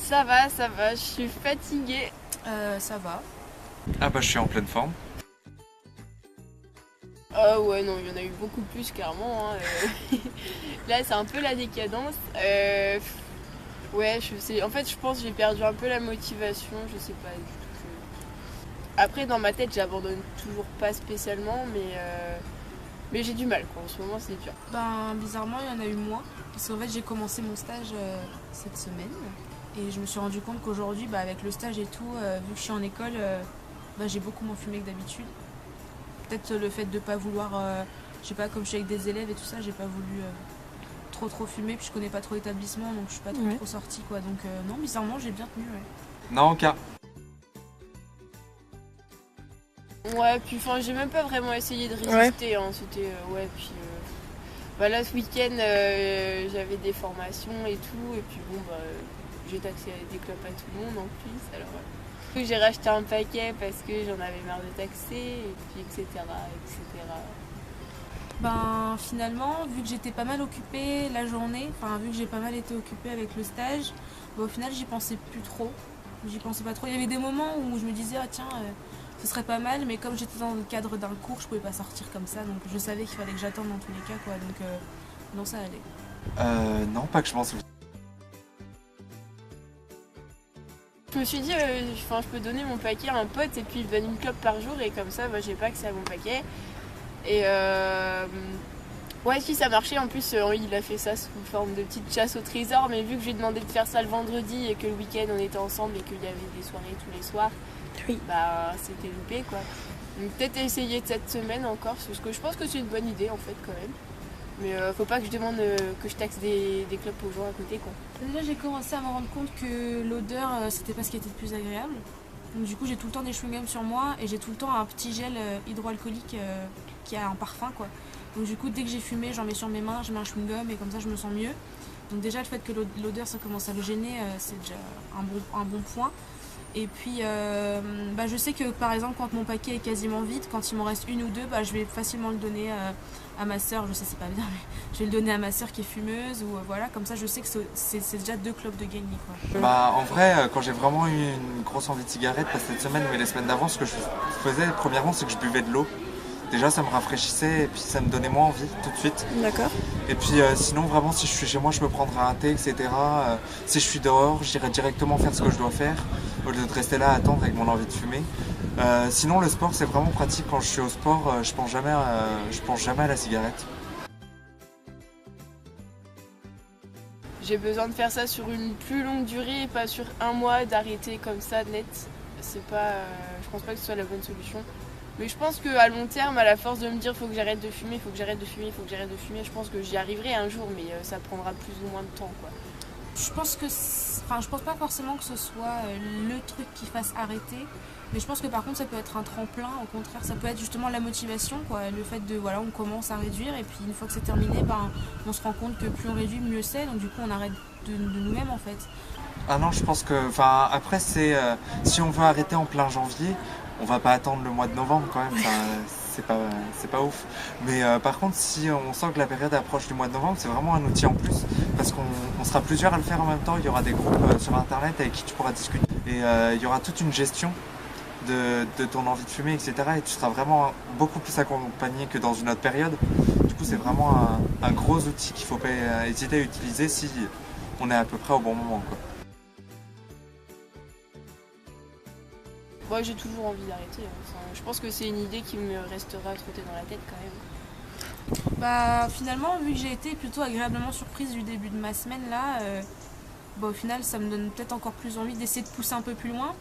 Ça va, je suis fatiguée. Ça va. Ah bah je suis en pleine forme. Ah ouais, non, il y en a eu beaucoup plus, clairement. Là, c'est un peu la décadence. Ouais, je sais. En fait, je pense que j'ai perdu un peu la motivation, je sais pas du tout. Après, dans ma tête, j'abandonne toujours pas spécialement, mais j'ai du mal, quoi. En ce moment, c'est dur. Ben, bizarrement, il y en a eu moins. Parce qu'en fait, j'ai commencé mon stage cette semaine. Et je me suis rendu compte qu'aujourd'hui, avec le stage et tout, vu que je suis en école, j'ai beaucoup moins fumé que d'habitude. Peut-être le fait de pas vouloir, je sais pas, comme je suis avec des élèves et tout ça, j'ai pas voulu trop fumer. Puis je connais pas trop l'établissement, donc je suis pas trop sortie, quoi. Donc non, bizarrement, j'ai bien tenu, ouais. Non, ok. Ouais, puis enfin, j'ai même pas vraiment essayé de résister. Hein. C'était, puis. Là, ce week-end, j'avais des formations et tout, et puis bon, j'ai taxé des clopes à tout le monde en plus, alors j'ai racheté un paquet parce que j'en avais marre de taxer, et puis etc. Ben finalement, vu que j'étais pas mal occupée la journée, enfin vu que j'ai pas mal été occupée avec le stage, au final j'y pensais plus trop. J'y pensais pas trop. Il y avait des moments où je me disais ah tiens, ce serait pas mal, mais comme j'étais dans le cadre d'un cours, je pouvais pas sortir comme ça, donc je savais qu'il fallait que j'attende dans tous les cas, quoi. Donc non, ça allait. Non, pas que je m'en souviens. Je me suis dit, je peux donner mon paquet à un pote et puis il donne une clope par jour et comme ça, j'ai pas accès à mon paquet. Et ouais, si ça marchait, en plus il a fait ça sous forme de petite chasse au trésor, mais vu que j'ai demandé de faire ça le vendredi et que le week-end on était ensemble et qu'il y avait des soirées tous les soirs, c'était loupé, quoi. Donc peut-être essayer de cette semaine encore, parce que je pense que c'est une bonne idée en fait quand même. Mais faut pas que je demande que je taxe des clopes aux gens à côté, quoi. Là j'ai commencé à me rendre compte que l'odeur c'était pas ce qui était le plus agréable. Donc du coup j'ai tout le temps des chewing-gums sur moi et j'ai tout le temps un petit gel hydroalcoolique qui a un parfum, quoi. Donc du coup dès que j'ai fumé j'en mets sur mes mains, je mets un chewing-gum et comme ça je me sens mieux. Donc déjà le fait que l'odeur ça commence à me gêner, c'est déjà un bon point. Et puis je sais que par exemple quand mon paquet est quasiment vide, quand il m'en reste une ou deux, je vais facilement le donner à ma soeur. Je sais c'est pas bien, mais je vais le donner à ma soeur qui est fumeuse ou voilà, comme ça je sais que c'est déjà 2 clopes de gagné, quoi. En vrai, quand j'ai vraiment eu une grosse envie de cigarette, pas cette semaine mais les semaines d'avant, ce que je faisais premièrement c'est que je buvais de l'eau. Déjà ça me rafraîchissait et puis ça me donnait moins envie tout de suite. D'accord. Et puis sinon vraiment si je suis chez moi je me prendrai un thé, etc. Si je suis dehors j'irai directement faire ce que je dois faire au lieu de rester là à attendre avec mon envie de fumer. Sinon le sport c'est vraiment pratique. Quand je suis au sport je pense jamais à la cigarette. J'ai besoin de faire ça sur une plus longue durée et pas sur un mois, d'arrêter comme ça net. C'est pas, je pense pas que ce soit la bonne solution. Mais je pense qu'à long terme, à la force de me dire faut que j'arrête de fumer, je pense que j'y arriverai un jour, mais ça prendra plus ou moins de temps, quoi. Je pense pas forcément que ce soit le truc qui fasse arrêter, mais je pense que par contre ça peut être un tremplin. Au contraire, ça peut être justement la motivation, quoi. Le fait de on commence à réduire et puis une fois que c'est terminé, on se rend compte que plus on réduit, mieux c'est. Donc du coup on arrête de nous-mêmes, en fait. Ah non, je pense que, après c'est si on veut arrêter en plein janvier, on va pas attendre le mois de novembre quand même. C'est pas ouf. Mais par contre, si on sent que la période approche du mois de novembre, c'est vraiment un outil en plus parce qu'on sera plusieurs à le faire en même temps. Il y aura des groupes sur internet avec qui tu pourras discuter et il y aura toute une gestion de ton envie de fumer, etc. Et tu seras vraiment beaucoup plus accompagné que dans une autre période. Du coup, c'est vraiment un gros outil qu'il faut pas hésiter à utiliser si on est à peu près au bon moment, quoi. Moi, j'ai toujours envie d'arrêter. Enfin, je pense que c'est une idée qui me restera trottée dans la tête quand même. Finalement, vu que j'ai été plutôt agréablement surprise du début de ma semaine là, au final ça me donne peut-être encore plus envie d'essayer de pousser un peu plus loin.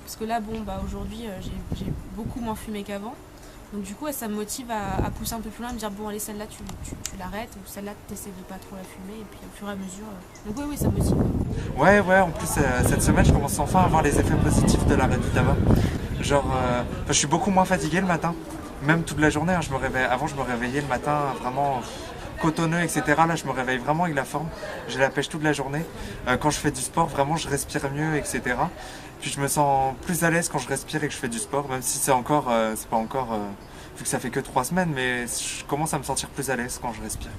Parce que là, aujourd'hui j'ai beaucoup moins fumé qu'avant. Donc du coup ça me motive à pousser un peu plus loin, à me dire bon allez celle-là tu l'arrêtes, ou celle-là tu essaies de pas trop la fumer, et puis au fur et à mesure. Donc oui ça me motive. Ouais, en plus cette semaine je commence enfin à voir les effets positifs de l'arrêt du tabac. Genre je suis beaucoup moins fatigué le matin, même toute la journée, hein, avant je me réveillais le matin vraiment cotonneux, etc. Là je me réveille vraiment avec la forme, j'ai la pêche toute la journée. Quand je fais du sport vraiment je respire mieux, etc. Puis je me sens plus à l'aise quand je respire et que je fais du sport, même si c'est pas encore vu que ça fait que 3 semaines, mais je commence à me sentir plus à l'aise quand je respire.